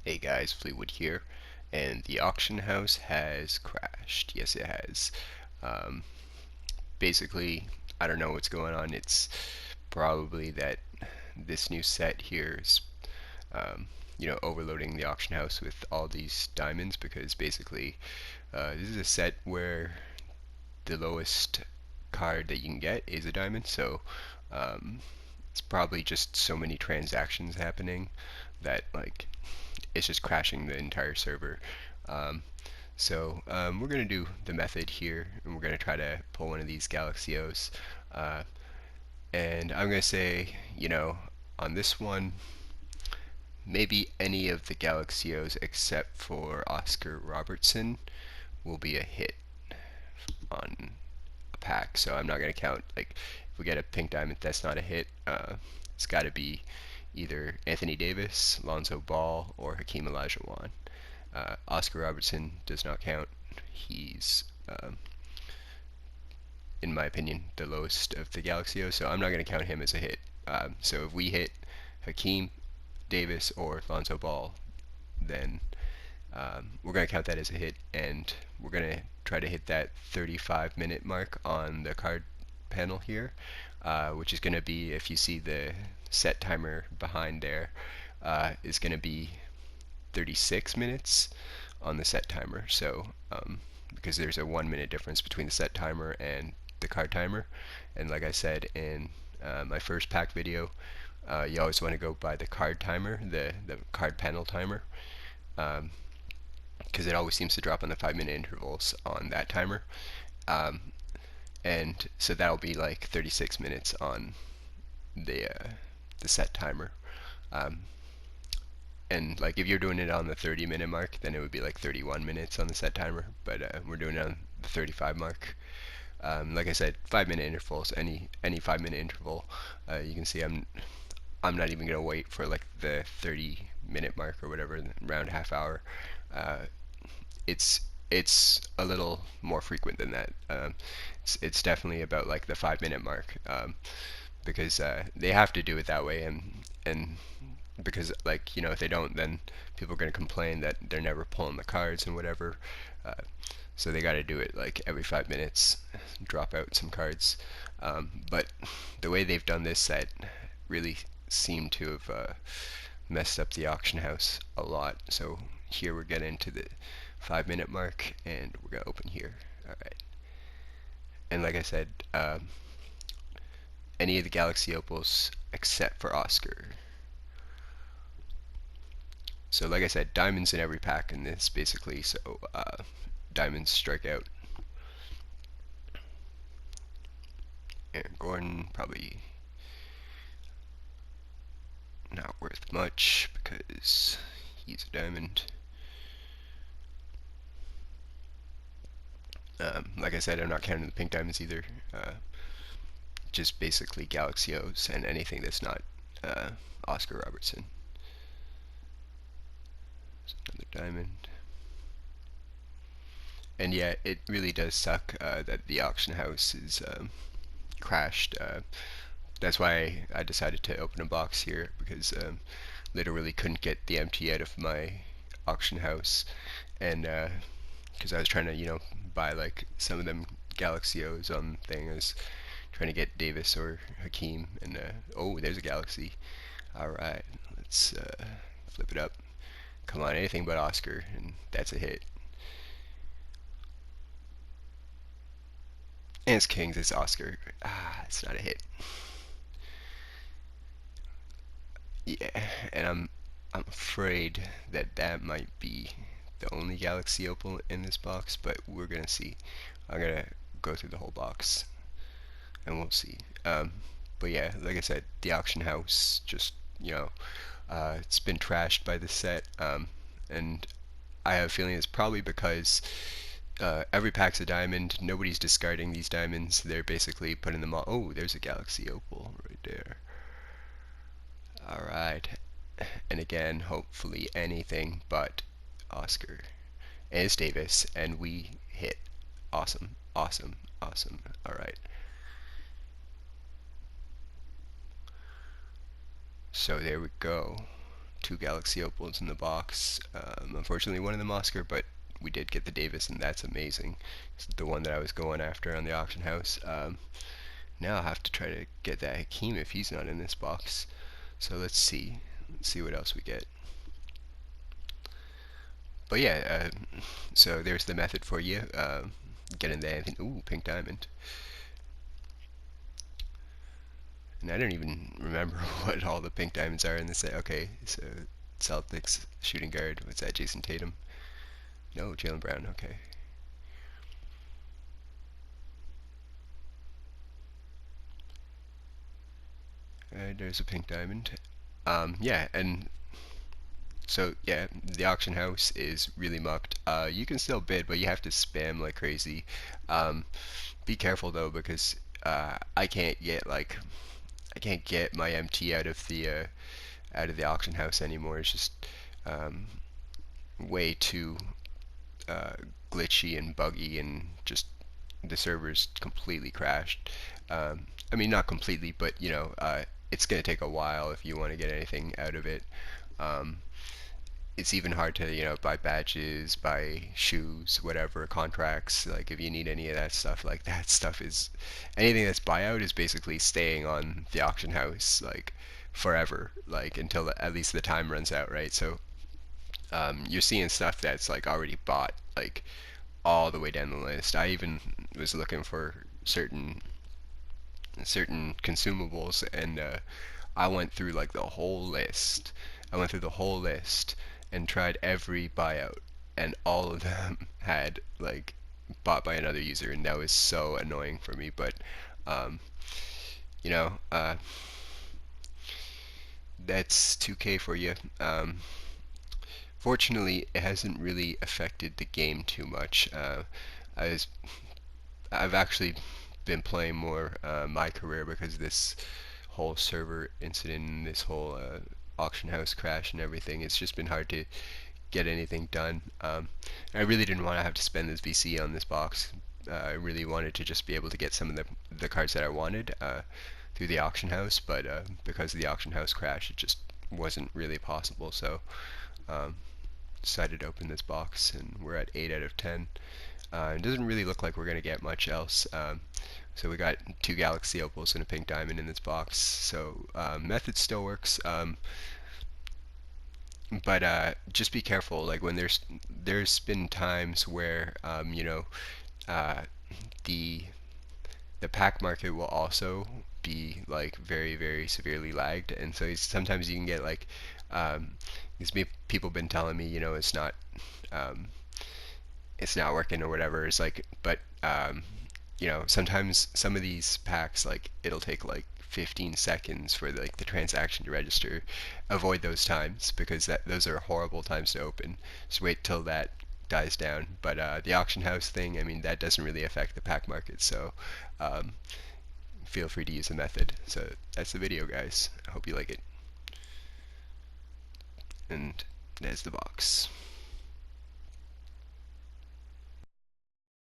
Hey guys, Fleetwood here, and the auction house has crashed. Yes, it has. Um, Basically, I don't know what's going on. It's probably that this new set here is, um, overloading the auction house with all these diamonds because basically, this is a set where the lowest card that you can get is a diamond. So, um, it's probably just so many transactions happening that it's just crashing the entire server. Um, we're going to do the method here, and we're going to try to pull one of these Galaxios. Uh, and I'm going to say, on this one, maybe any of the Galaxios except for Oscar Robertson will be a hit on a pack. So I'm not going to count, if we get a pink diamond, that's not a hit. It's got to be either Anthony Davis, Lonzo Ball, or Hakeem Olajuwon. Oscar Robertson does not count. He's, in my opinion, the lowest of the Galaxios, so I'm not going to count him as a hit. So if we hit Hakeem, Davis, or Lonzo Ball, then we're going to count that as a hit, and we're going to try to hit that 35-minute mark on the card panel here, which is going to be, if you see the set timer behind there, is going to be 36 minutes on the set timer. So because there's a 1 minute difference between the set timer and the card timer, and like I said in my first pack video, you always want to go by the card timer, the card panel timer, because it always seems to drop on the 5 minute intervals on that timer. And so that'll be like 36 minutes on the set timer. And like if you're doing it on the 30-minute mark, then it would be like 31 minutes on the set timer. But we're doing it on the 35 mark. Like I said, 5 minute intervals. Any 5 minute interval, you can see I'm not even gonna wait for like the 30-minute mark or whatever, around half hour. It's a little more frequent than that. It's definitely about like the 5 minute mark, because they have to do it that way, and because if they don't, then people are going to complain that they're never pulling the cards and whatever. So they got to do it like every 5 minutes, drop out some cards. But the way they've done this set really seemed to have messed up the auction house a lot. So here we're getting to the 5 minute mark, and we're gonna open here. All right. And like I said, any of the Galaxy Opals except for Oscar. So like I said, diamonds in every pack in this basically, so diamonds strike out. Aaron Gordon, probably not worth much because he's a diamond. Like I said, I'm not counting the pink diamonds either. Just basically Galaxios and anything that's not Oscar Robertson. Another diamond. And yeah, it really does suck that the auction house is crashed. That's why I decided to open a box here, because literally couldn't get the MT out of my auction house, and because I was trying to buy like some of them Galaxios on thing. I was trying to get Davis or Hakeem, and oh, there's a Galaxy. All right, let's flip it up. Come on, anything but Oscar, and that's a hit. And it's Kings, it's Oscar. It's not a hit. Yeah, and I'm afraid that that might be the only Galaxy Opal in this box, but we're gonna see. I'm gonna go through the whole box, and we'll see. But yeah, like I said, the auction house just it's been trashed by the set, and I have a feeling it's probably because every pack's a diamond. Nobody's discarding these diamonds. They're basically putting them all. Oh, there's a Galaxy Opal right there. Alright. And again, hopefully anything but Oscar. And it's Davis. And we hit. Awesome. Awesome. Awesome. Alright. So there we go. 2 Galaxy Opals in the box. Unfortunately, one of them Oscar, but we did get the Davis, and that's amazing. It's the one that I was going after on the auction house. Now I'll have to try to get that Hakeem if he's not in this box. So let's see. Let's see what else we get. But yeah, so there's the method for you. Getting the Anthony. Ooh, pink diamond. And I don't even remember what all the pink diamonds are in this set. Okay, so Celtics shooting guard. What's that? Jason Tatum? No, Jaylen Brown. Okay. There's a pink diamond. Yeah, and so yeah, the auction house is really mucked. You can still bid, but you have to spam like crazy. Be careful though, because I can't get my MT out of the auction house anymore. It's just way too glitchy and buggy, and just the server's completely crashed. I mean, not completely, but it's going to take a while if you want to get anything out of it. It's even hard to buy badges, buy shoes, whatever, contracts. Like if you need any of that stuff, like that stuff is anything that's buyout is basically staying on the auction house like forever, like until at least the time runs out, right? So you're seeing stuff that's like already bought, like all the way down the list. I even was looking for certain consumables, and I went through like the whole list. I went through the whole list and tried every buyout, and all of them had like bought by another user, and that was so annoying for me. But um, you know, that's 2K for you. Fortunately, it hasn't really affected the game too much. I was, I've actually been playing more my career because of this whole server incident and this whole auction house crash and everything. It's just been hard to get anything done. I really didn't want to have to spend this VC on this box. I really wanted to just be able to get some of the cards that I wanted through the auction house, but because of the auction house crash, it just wasn't really possible. So decided to open this box, and we're at 8 out of 10. It doesn't really look like we're going to get much else. So we got 2 Galaxy Opals and a pink diamond in this box. So method still works. But just be careful. Like when there's been times where the pack market will also be like very, very severely lagged, and so sometimes you can get like these people been telling me um, it's not working or whatever. It's like, but sometimes some of these packs, like it'll take like 15 seconds for like the transaction to register. Avoid those times, because those are horrible times to open. Just wait till that dies down. But the auction house thing, I mean, that doesn't really affect the pack market, so feel free to use the method. So that's the video, guys. I hope you like it. And there's the box.